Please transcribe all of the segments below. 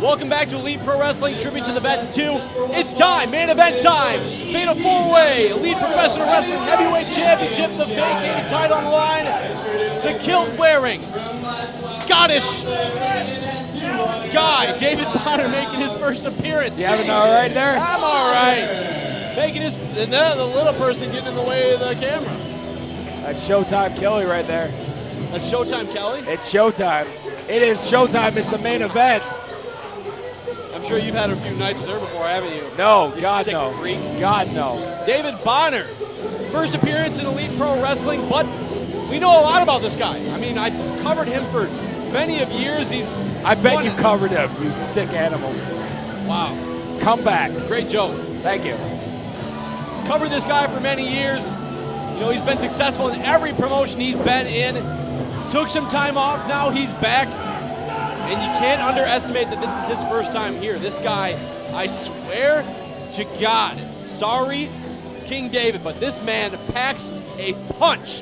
Welcome back to Elite Pro Wrestling Tribute to the Vets 2. It's time, main event time. Fatal 4-way, Elite Professional Wrestling Heavyweight Championship, the vacated title on the line. The kilt-wearing Scottish guy, David Bonner, making his first appearance. You having all right there? I'm all right. Making his, and then the little person getting in the way of the camera. That's Showtime Kelly right there. That's Showtime Kelly? It's Showtime. It is Showtime. It's the main event. I'm sure you've had a few nights there before, haven't you? No, You God sick no. freak. God no. David Bonner, first appearance in Elite Pro Wrestling, but we know a lot about this guy. I mean, I covered him for many of years. I bet you covered him, you sick animal. Wow. Come back. Great joke. Thank you. Covered this guy for many years. You know, he's been successful in every promotion he's been in. Took some time off, now he's back. And you can't underestimate that this is his first time here. This guy, I swear to God, sorry, King David, but this man packs a punch.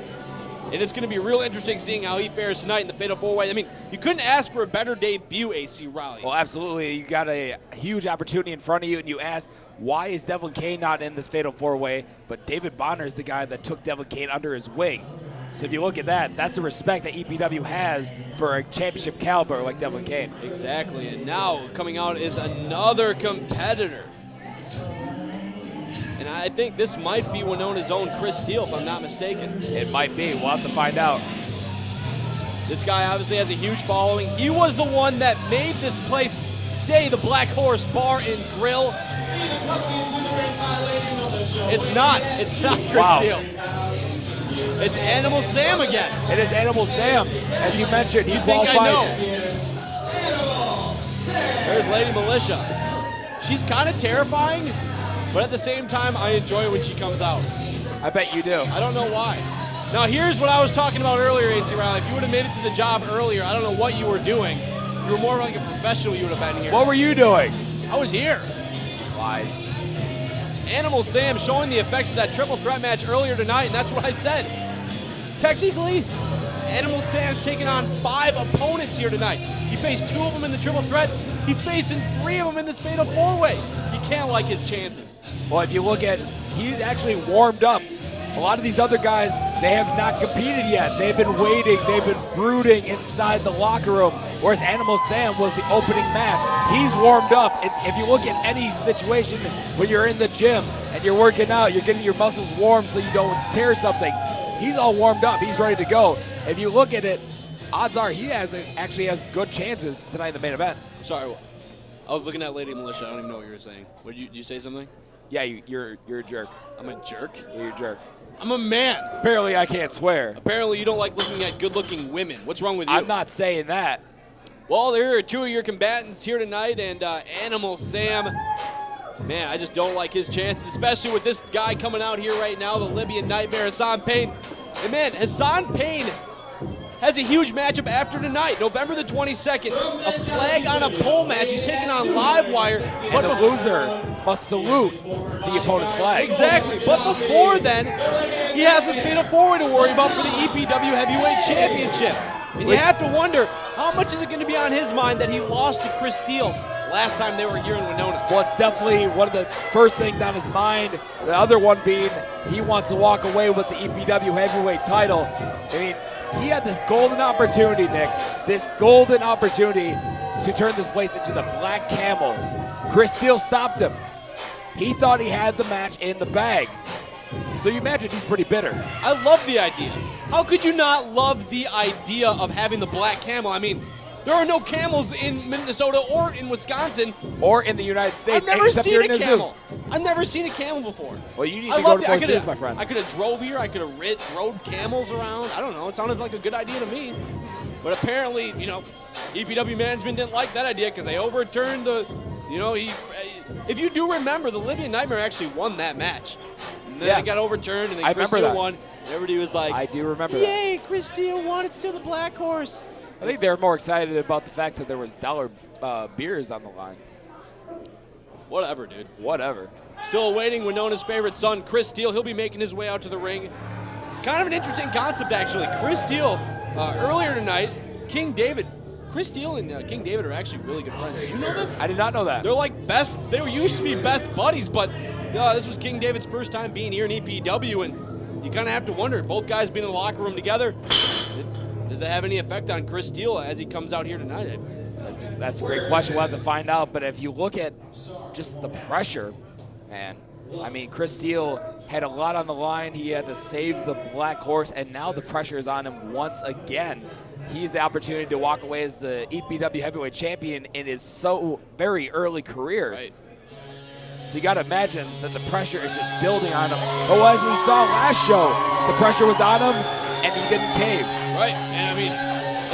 And it's going to be real interesting seeing how he fares tonight in the Fatal 4-Way. I mean, you couldn't ask for a better debut, AC Riley. Well, absolutely. You got a huge opportunity in front of you, and you asked, why is Devlin Kane not in this Fatal 4-Way? But David Bonner is the guy that took Devlin Kane under his wing. So if you look at that, that's the respect that EPW has for a championship caliber like Devlin Kane. Exactly, and now coming out is another competitor. And I think this might be Winona's own Chris Steele, if I'm not mistaken. It might be. We'll have to find out. This guy obviously has a huge following. He was the one that made this place stay the Black Horse Bar and Grill. It's not Chris Steele. It's Animal Sam again. It is Animal Sam. As you mentioned, he qualified. I know. There's Lady Militia. She's kind of terrifying, but at the same time, I enjoy when she comes out. I bet you do. I don't know why. Now, here's what I was talking about earlier, AC Riley. If you would have made it to the job earlier, I don't know what you were doing. You were more like a professional, you would have been here. What were you doing? I was here. Lies. Animal Sam showing the effects of that triple threat match earlier tonight, and that's what I said. Technically, Animal Sam's taking on 5 opponents here tonight. He faced 2 of them in the triple threat. He's facing 3 of them in this Fatal 4-Way. You can't like his chances. Well, if you look at, he's actually warmed up. A lot of these other guys, they have not competed yet. They've been waiting. They've been brooding inside the locker room, whereas Animal Sam was the opening match. He's warmed up. If you look at any situation when you're in the gym and you're working out, you're getting your muscles warm so you don't tear something. He's all warmed up. He's ready to go. If you look at it, odds are he actually has good chances tonight in the main event. Sorry, I was looking at Lady Militia. I don't even know what you were saying. Did you say something? Yeah, you're a jerk. I'm a jerk? Yeah, you're a jerk. I'm a man. Apparently, I can't swear. Apparently, you don't like looking at good-looking women. What's wrong with you? I'm not saying that. Well, there are 2 of your combatants here tonight, and Animal Sam, man, I just don't like his chances, especially with this guy coming out here right now, the Libyan Nightmare, Hassan Payne. And man, Hassan Payne has a huge matchup after tonight, November the 22nd, a flag on a pole match. He's taking on Livewire. But the loser must salute the opponent's flag. Exactly, but before then, he has this Fatal 4-Way to worry about for the EPW Heavyweight Championship. And you have to wonder, how much is it going to be on his mind that he lost to Chris Steele last time they were here in Winona? Well, it's definitely one of the first things on his mind. The other one being he wants to walk away with the EPW Heavyweight title. I mean, he had this golden opportunity, Nick, this golden opportunity to turn this place into the Black Camel. Chris Steele stopped him. He thought he had the match in the bag. So you imagine he's pretty bitter. I love the idea. How could you not love the idea of having the Black Camel? I mean, there are no camels in Minnesota or in Wisconsin. Or in the United States. I've never seen a camel. I've never seen a camel before. Well, you need to go to those zoos, my friend. I could have drove here. I could have rode camels around. I don't know. It sounded like a good idea to me. But apparently, you know, EPW management didn't like that idea because they overturned the, you know, if you do remember, the Libyan Nightmare actually won that match. And then it got overturned, and then Chris Steele won. And everybody was like, I do remember yay, Chris Steele won. It's still the Black Horse. I think they were more excited about the fact that there was dollar beers on the line. Whatever, dude. Whatever. Still awaiting Winona's favorite son, Chris Steele. He'll be making his way out to the ring. Kind of an interesting concept, actually. Chris Steele, earlier tonight, King David Chris Steele and King David are actually really good friends. Did you know this? I did not know that. They're like best. They were used to be best buddies, but this was King David's first time being here in EPW, and you kind of have to wonder, both guys being in the locker room together, does it have any effect on Chris Steele as he comes out here tonight? That's a great question. We'll have to find out. But if you look at just the pressure, man, I mean, Chris Steele had a lot on the line. He had to save the Black Horse, and now the pressure is on him once again. He's the opportunity to walk away as the EPW Heavyweight Champion in his so very early career. Right. So you got to imagine that the pressure is just building on him. But as we saw last show, the pressure was on him, and he didn't cave. Right, and I mean,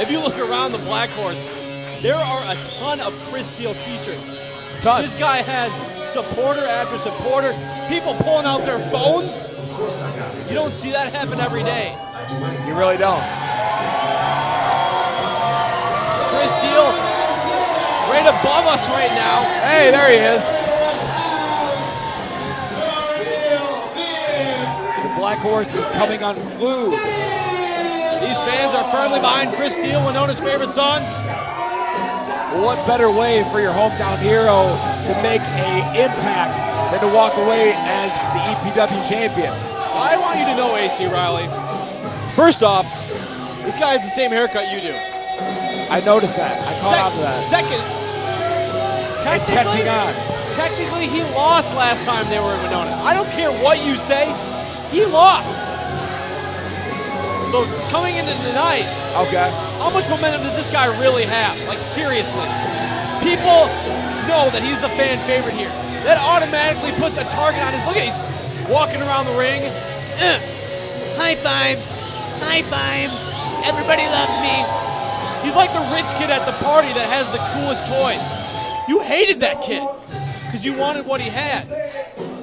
if you look around the Black Horse, there are a ton of Chris Steele t-shirts. Tons. This guy has supporter after supporter, people pulling out their phones. You don't see that happen every day. You really don't. Chris Steele, right above us right now. Hey, there he is. The Black Horse is coming unglued. These fans are firmly behind Chris Steele, Winona's favorite son. What better way for your hometown hero to make an impact than to walk away as the EPW champion? I want you to know, AC Riley, first off, this guy has the same haircut you do. I noticed that. I caught on to that. Second, It's catching on. technically he lost last time they were in Winona. I don't care what you say, he lost. So coming into tonight, Okay. how much momentum does this guy really have? Like, seriously. People know that he's the fan favorite here. That automatically puts a target on his, look at him, walking around the ring. High five, high five, everybody loves me. He's like the rich kid at the party that has the coolest toys. You hated that kid because you wanted what he had.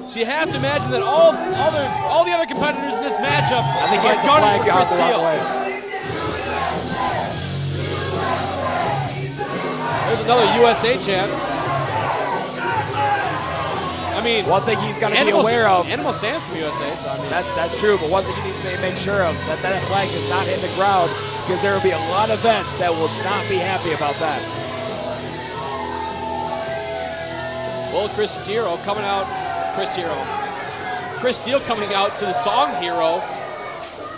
So you have to imagine that all the other competitors in this matchup I think are gunning for Chris Steele. There's another USA champ. I mean, one thing he's got to be aware of. Animal Sam's from USA, so I mean, That's true, but one thing he needs to make sure of, that flag is not in the crowd, because there will be a lot of vets that will not be happy about that. well, Chris Steele coming out to the song Hero,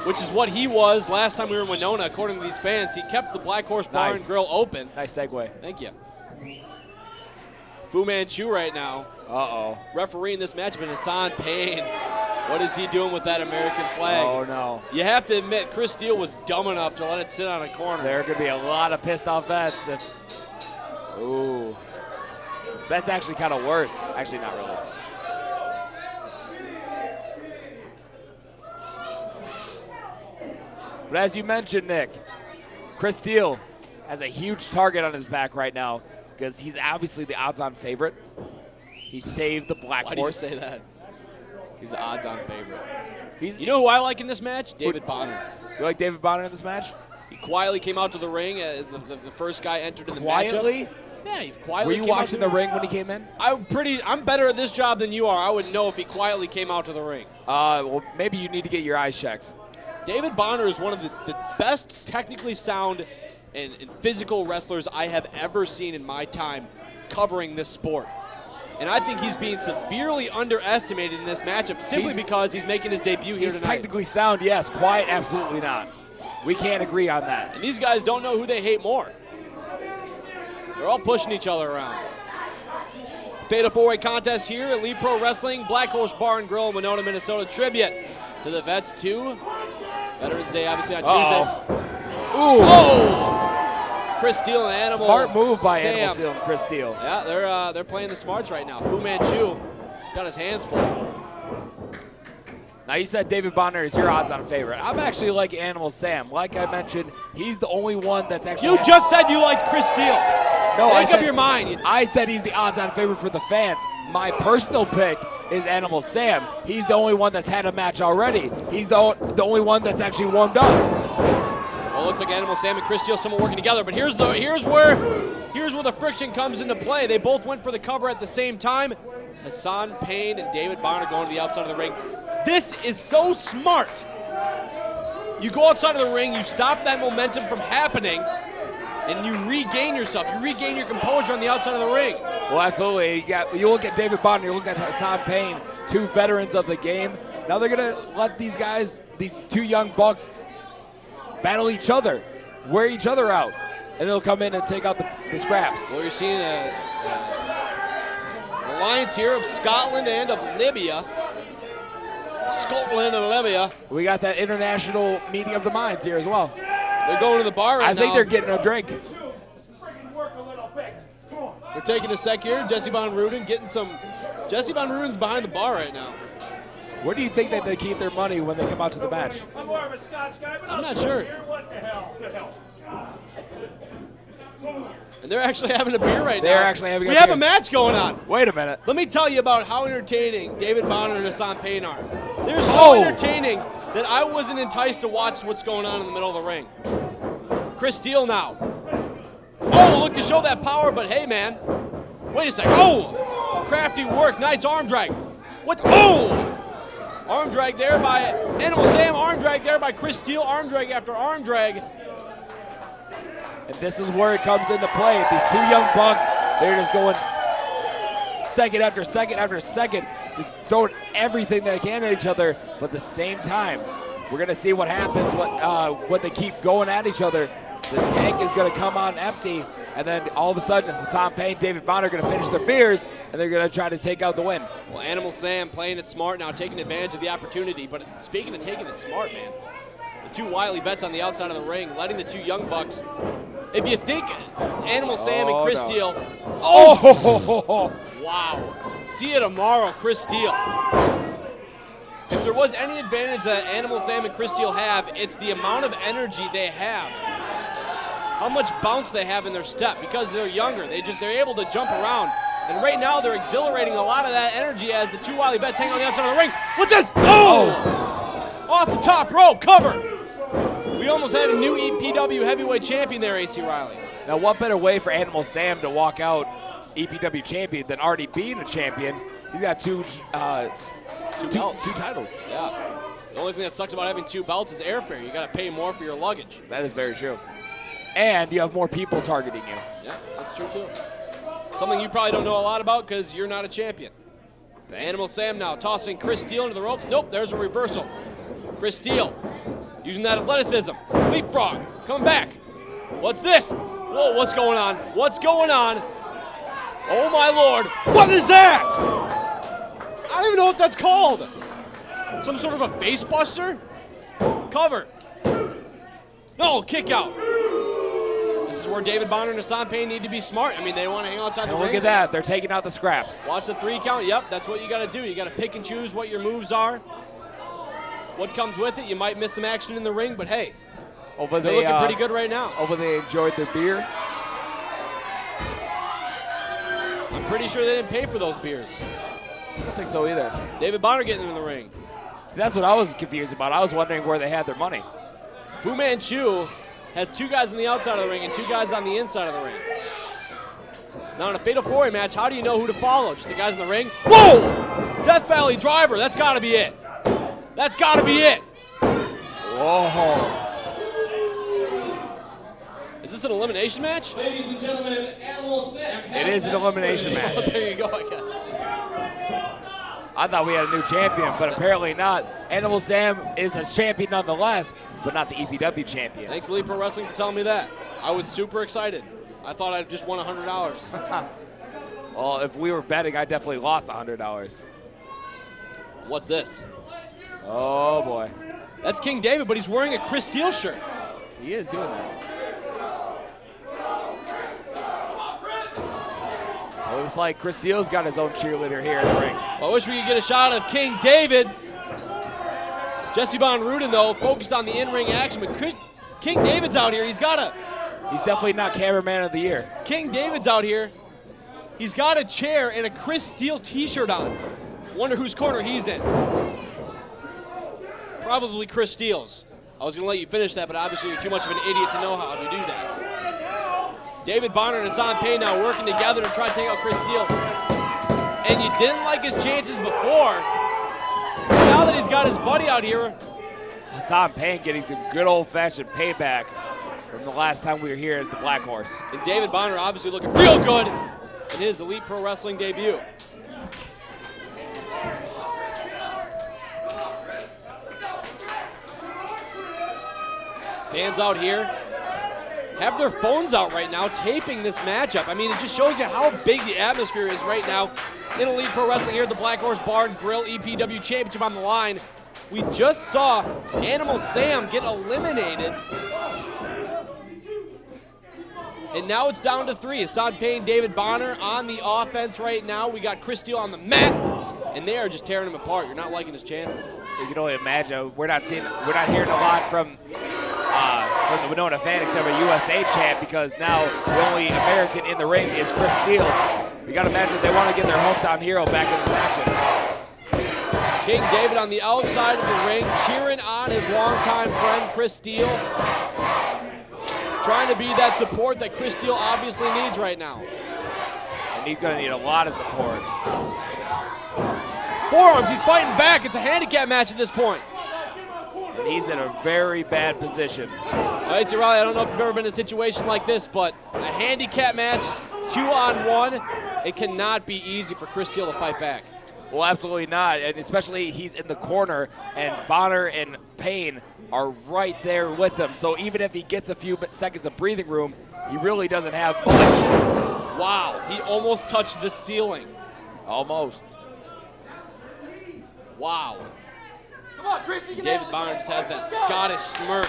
which is what he was last time we were in Winona, according to these fans. He kept the Black Horse Bar and Grill open. Nice segue. Thank you. Fu Manchu right now. Uh-oh. Refereeing this match has been Hassan Payne. What is he doing with that American flag? Oh, no. You have to admit, Chris Steele was dumb enough to let it sit on a corner. There could be a lot of pissed off vets. Ooh. That's actually kind of worse. Actually, not really. But as you mentioned, Nick, Chris Steele has a huge target on his back right now because he's obviously the odds-on favorite. He saved the Black Horse. Why do you say that? He's the odds-on favorite. You know who I like in this match? David Bonner. You like David Bonner in this match? He quietly came out to the ring as the first guy entered in the Quietly? matchup. Yeah, he quietly. Were you watching the ring when he came in? I'm better at this job than you are. I would know if he quietly came out to the ring. Well, maybe you need to get your eyes checked. David Bonner is one of the best technically sound and physical wrestlers I have ever seen in my time covering this sport. And I think he's being severely underestimated in this matchup simply because he's making his debut here He's tonight. technically sound, yes. Quiet, absolutely not. We can't agree on that. And these guys don't know who they hate more. They're all pushing each other around. Fatal four-way contest here at Elite Pro Wrestling, Black Horse Bar and Grill in Winona, Minnesota. Tribute to the Vets 2. Veterans Day, obviously, on Tuesday. Ooh. Oh! Chris Steele and Animal Smart move by Sam. Animal Seal and Chris Steele. Yeah, they're playing the smarts right now. Fu Manchu, he's got his hands full. Now, you said David Bonner is your odds-on favorite. I'm actually like Animal Sam. Like I mentioned, he's the only one that's actually... You just said you liked Chris Steele. No, Make up your mind. I said he's the odds-on favorite for the fans. My personal pick is Animal Sam. He's the only one that's had a match already. He's the only one that's actually warmed up. Well, it looks like Animal Sam and Chris Steele, someone working together. But here's where the friction comes into play. They both went for the cover at the same time. Hassan Payne and David Bonner going to the outside of the ring. This is so smart. You go outside of the ring, you stop that momentum from happening, and you regain yourself. You regain your composure on the outside of the ring. Well, absolutely. You look at David Bonner, you look at Hassan Payne, 2 veterans of the game. Now they're going to let these guys, these 2 young bucks, battle each other, wear each other out, and they'll come in and take out the scraps. Well, you're seeing an alliance here of Scotland and of Libya. Scotland and Libya. We got that international meeting of the minds here as well. They're going to the bar right now. I think they're getting a drink. We're taking a sec here. Jesse Von Ruden getting some. Jesse Von Ruden's behind the bar right now. Where do you think that they keep their money when they come out to the match? I'm more of a Scotch guy, but I'm not sure. What the hell? The hell? And they're actually having a beer right now. They're actually having a beer. We have a match going on. Wait a minute. Let me tell you about how entertaining David Bonner and Hassan Payne are. They're so entertaining that I wasn't enticed to watch what's going on in the middle of the ring. Chris Steele now. Oh, look to show that power, but hey, man. Wait a second. Oh, crafty work. Nice arm drag. What? Oh! Arm drag there by Animal Sam. Arm drag there by Chris Steele. Arm drag after arm drag. And this is where it comes into play. These 2 young bucks, they're just going second after second after second, just throwing everything they can at each other. But at the same time, we're going to see what happens when they keep going at each other. The tank is going to come on empty, and then all of a sudden, Hassan Payne, David Bonner are going to finish their beers, and they're going to try to take out the win. Well, Animal Sam playing it smart now, taking advantage of the opportunity. But speaking of taking it smart, man, the 2 wily vets on the outside of the ring, letting the 2 young bucks. If you think Animal Sam and Chris Steele. Oh! Wow. See you tomorrow, Chris Steele. If there was any advantage that Animal Sam and Chris Steele have, it's the amount of energy they have. How much bounce they have in their step. Because they're younger, they're able to jump around. And right now they're exhilarating a lot of that energy as the 2 wily vets hang on the outside of the ring. What's this? Oh! Off the top rope, cover. We almost had a new EPW Heavyweight Champion there, AC Riley. Now, what better way for Animal Sam to walk out EPW Champion than already being a champion? He's got two titles. Yeah. The only thing that sucks about having 2 belts is airfare. You got to pay more for your luggage. That is very true. And you have more people targeting you. Yeah, that's true too. Something you probably don't know a lot about because you're not a champion. The Animal Sam now tossing Chris Steele into the ropes. Nope, there's a reversal. Chris Steele using that athleticism. Leapfrog, coming back. What's this? Whoa, what's going on? What's going on? Oh my Lord, what is that? I don't even know what that's called. Some sort of a face buster? Cover. No, kick out. This is where David Bonner and Hassan Payne need to be smart. I mean, they want to hang outside the ring. Look at that, they're taking out the scraps. Watch the 3 count. Yep, that's what you got to do. You got to pick and choose what your moves are. What comes with it, you might miss some action in the ring, but hey, they're looking pretty good right now. Hopefully they enjoyed their beer. I'm pretty sure they didn't pay for those beers. I don't think so either. David Bonner getting in the ring. See, that's what I was confused about. I was wondering where they had their money. Fu Manchu has 2 guys on the outside of the ring and 2 guys on the inside of the ring. Now in a Fatal 4-Way match, how do you know who to follow? Just the guys in the ring? Whoa! Death Valley Driver, that's got to be it. That's got to be it. Whoa. Is this an elimination match? Ladies and gentlemen, Animal Sam. It is an elimination match. Oh, there you go, I guess. I thought we had a new champion, but apparently not. Animal Sam is a champion nonetheless, but not the EPW champion. Thanks, Elite Pro Wrestling, for telling me that. I was super excited. I thought I just won $100. Well, if we were betting, I definitely lost $100. What's this? Oh, boy. That's King David, but he's wearing a Chris Steele shirt. He is doing that. Looks like Chris Steele's got his own cheerleader here in the ring. I wish we could get a shot of King David. Jesse Von Ruden, though, focused on the in-ring action, but King David's out here. He's definitely not cameraman of the year. King David's out here. He's got a chair and a Chris Steele t-shirt on. Wonder whose corner he's in. Probably Chris Steele's. I was going to let you finish that, but obviously you're too much of an idiot to know how to do that. David Bonner and Hassan Payne now working together to try to take out Chris Steele. And you didn't like his chances before. Now that he's got his buddy out here. Hassan Payne getting some good old-fashioned payback. from the last time we were here at the Black Horse. And David Bonner obviously looking real good in his Elite Pro Wrestling debut. Fans out here have their phones out right now taping this matchup. I mean, it just shows you how big the atmosphere is right now in Elite Pro Wrestling here at the Black Horse Bar and Grill EPW Championship on the line. We just saw Animal Sam get eliminated. And now it's down to 3. Hassan Payne, David Bonner on the offense right now. We got Chris Steele on the mat, and they are just tearing him apart. You're not liking his chances. You can only imagine. We're not hearing a lot from the Winona fan except for USA champ, because now the only American in the ring is Chris Steele. You got to imagine they want to get their hometown hero back in this action. King David on the outside of the ring, cheering on his longtime friend Chris Steele. Trying to be that support that Chris Steele obviously needs right now. And he's going to need a lot of support. Forearms, he's fighting back. It's a handicap match at this point. And he's in a very bad position. All right, so Riley, I don't know if you've ever been in a situation like this, but a handicap match, 2-on-1, it cannot be easy for Chris Steele to fight back. Well, absolutely not, and especially he's in the corner, and Bonner and Payne are right there with him. So even if he gets a few seconds of breathing room, he really doesn't have much. Wow, he almost touched the ceiling. Almost. Wow. Come on, Chris, David Bonner just has that Scottish smirk.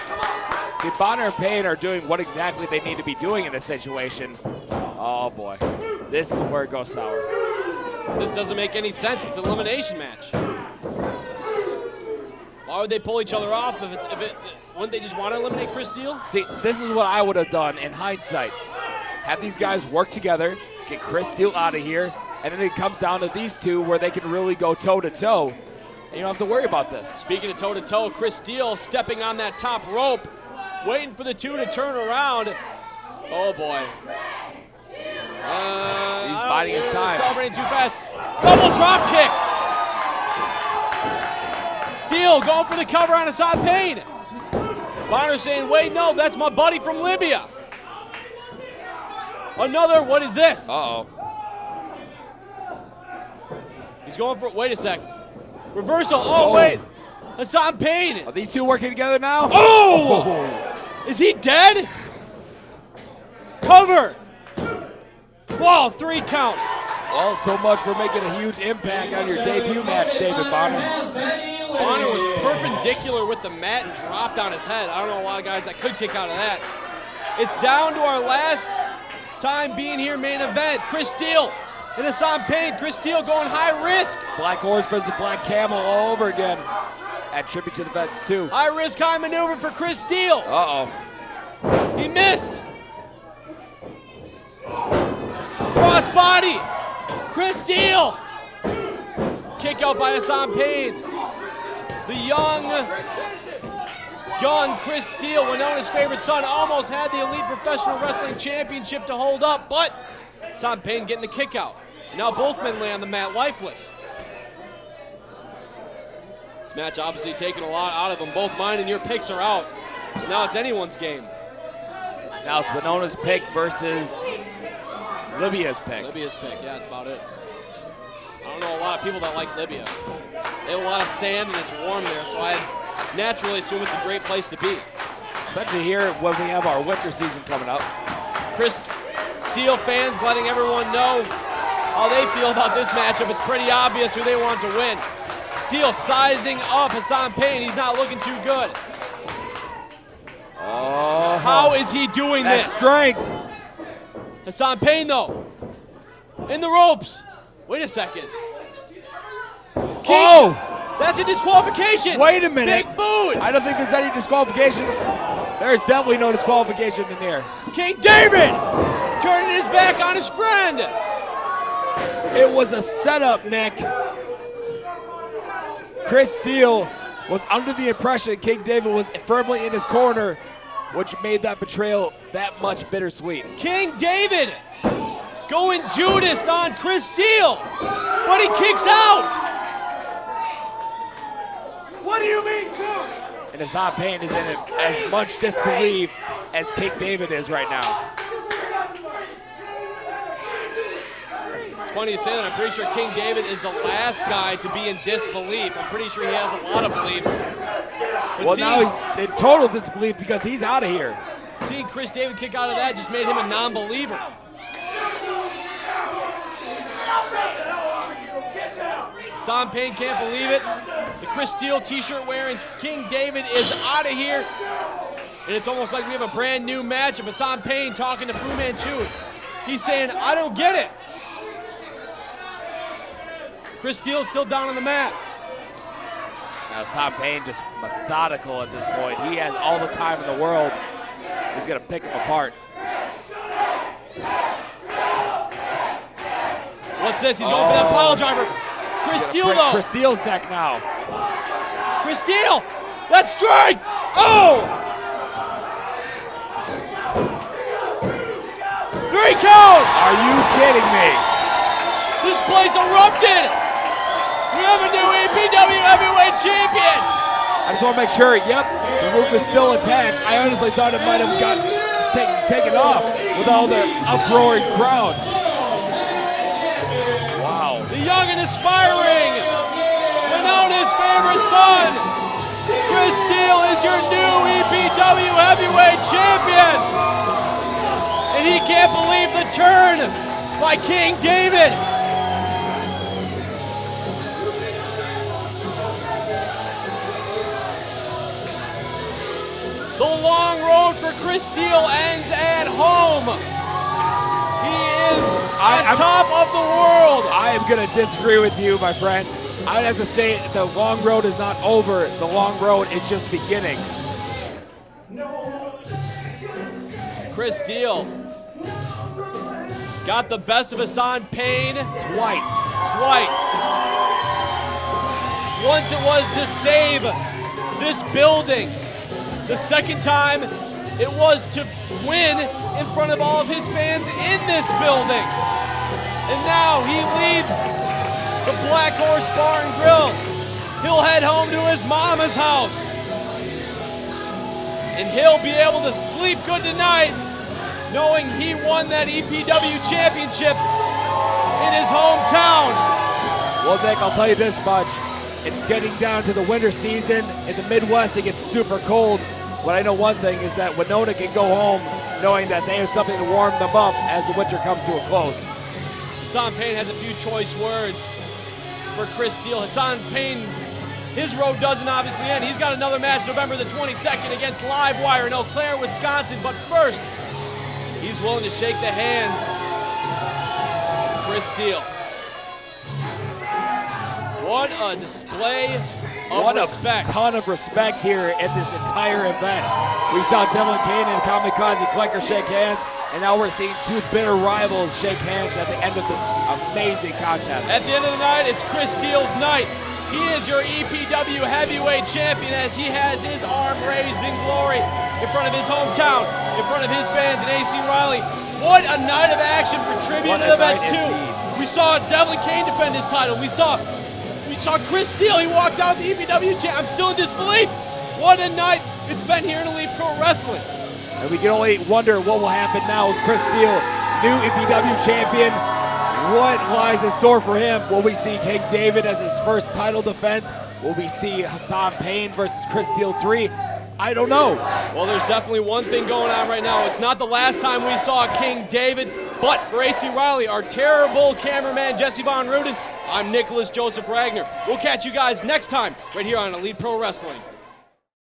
See, Bonner and Payne are doing what exactly they need to be doing in this situation. Oh boy, this is where it goes sour. This doesn't make any sense. It's an elimination match. Why would they pull each other off? Wouldn't they just want to eliminate Chris Steele? See, this is what I would have done in hindsight. Have these guys work together, get Chris Steele out of here, and then it comes down to these two where they can really go toe-to-toe. And you don't have to worry about this. Speaking of toe-to-toe, Chris Steele stepping on that top rope, waiting for the two to turn around. Oh, boy. He's biding his time. Celebrating too fast. Double drop kick. Steele going for the cover on Hassan Payne. Bonner saying, wait, no, that's my buddy from Libya. Another, what is this? Uh-oh. He's going for, wait a sec. Reversal, oh, wait. Hassan Payne. Are these two working together now? Oh! Is he dead? Cover. Whoa, 3 count. Well, so much for making a huge impact on your debut match, David Bonner. Bonner was perpendicular with the mat and dropped on his head. I don't know a lot of guys that could kick out of that. It's down to our last time being here, main event. Chris Steele and Hassan Payne. Chris Steele going high risk. Black Horse versus Black Camel all over again. At Tribute to the Vets, too. High risk, high maneuver for Chris Steele. Uh-oh. He missed. Cross body. Chris Steele. Kick out by Hassan Payne. The young Chris Steele, Winona's favorite son, almost had the Elite Professional Wrestling Championship to hold up, but Hassan Payne getting the kick out. Now both men lay on the mat lifeless. This match obviously taking a lot out of them. Both mine and your picks are out. So now it's anyone's game. Now it's Winona's pick versus Libya's pick. Libya's pick, yeah, that's about it. I don't know a lot of people that like Libya. They have a lot of sand and it's warm there, so I naturally assume it's a great place to be. Especially here when we have our winter season coming up. Chris Steele fans letting everyone know how they feel about this matchup. It's pretty obvious who they want to win. Steele sizing up Hassan Payne. He's not looking too good. Oh, how is he doing this? Strength. Hassan Payne, though, in the ropes. Wait a second. Oh! That's a disqualification. Wait a minute. Big boot. I don't think there's any disqualification. There's definitely no disqualification in there. King David turning his back on his friend. It was a setup, Nick. Chris Steele was under the impression King David was firmly in his corner, which made that betrayal that much bittersweet. King David going Judas on Chris Steele, but he kicks out. What do you mean, too? And Hassan Payne is in as much disbelief as King David is right now. It's funny you say that. I'm pretty sure King David is the last guy to be in disbelief. I'm pretty sure he has a lot of beliefs. But Well, now he's in total disbelief because he's out of here. seeing Chris David kick out of that just made him a non-believer. Hassan Payne can't believe it. The Chris Steele t-shirt wearing King David is out of here. And it's almost like we have a brand new matchup. Hassan Payne talking to Fu Manchu. He's saying, I don't get it. Chris Steele's still down on the mat. Now Hassan Payne just methodical at this point. He has all the time in the world. He's gonna pick him apart. What's this? He's going for that pile driver. Chris Steele though. Chris Steele's neck now. Chris Steele, that's straight. Oh! 3 count. Are you kidding me? This place erupted. We have a new EPW Heavyweight Champion. I just want to make sure, yep, the roof is still attached. I honestly thought it might have got taken off with all the uproaring crowd. Wow. The young and aspiring, Winona's favorite son, Chris Steele is your new EPW Heavyweight Champion. And he can't believe the turn by King David. The long road for Chris Steele ends at home. He is on top of the world. I am going to disagree with you, my friend. I would have to say the long road is not over. The long road is just beginning. Chris Steele got the best of Hassan Payne Twice. Once it was to save this building. The second time, it was to win in front of all of his fans in this building. And now he leaves the Black Horse Bar and Grill. He'll head home to his mama's house. And he'll be able to sleep good tonight, knowing he won that EPW Championship in his hometown. Well, Nick, I'll tell you this much. It's getting down to the winter season. In the Midwest, it gets super cold. But I know one thing is that Winona can go home knowing that they have something to warm them up as the winter comes to a close. Hassan Payne has a few choice words for Chris Steele. Hassan Payne, his road doesn't obviously end. He's got another match November the 22nd against Livewire in Eau Claire, Wisconsin. But first, he's willing to shake the hands of Chris Steele. What a display of respect. A ton of respect here in this entire event. We saw Devlin Kane and Kamikaze Klecker shake hands, and now we're seeing two bitter rivals shake hands at the end of this amazing contest. At the end of the night, it's Chris Steele's night. He is your EPW Heavyweight Champion as he has his arm raised in glory in front of his hometown, in front of his fans in AC Riley. What a night of action for tribute events too. We saw Devlin Kane defend his title. We saw Chris Steele, he walked out the EPW champ. I'm still in disbelief. What a night it's been here in Elite Pro Wrestling. And we can only wonder what will happen now with Chris Steele, new EPW champion. What lies in store for him? Will we see King David as his first title defense? Will we see Hassan Payne versus Chris Steele 3? I don't know. Well, there's definitely one thing going on right now. It's not the last time we saw King David, but for AC Riley, our terrible cameraman, Jesse Von Ruden, I'm Nicholas Joseph Ragnar. We'll catch you guys next time right here on Elite Pro Wrestling.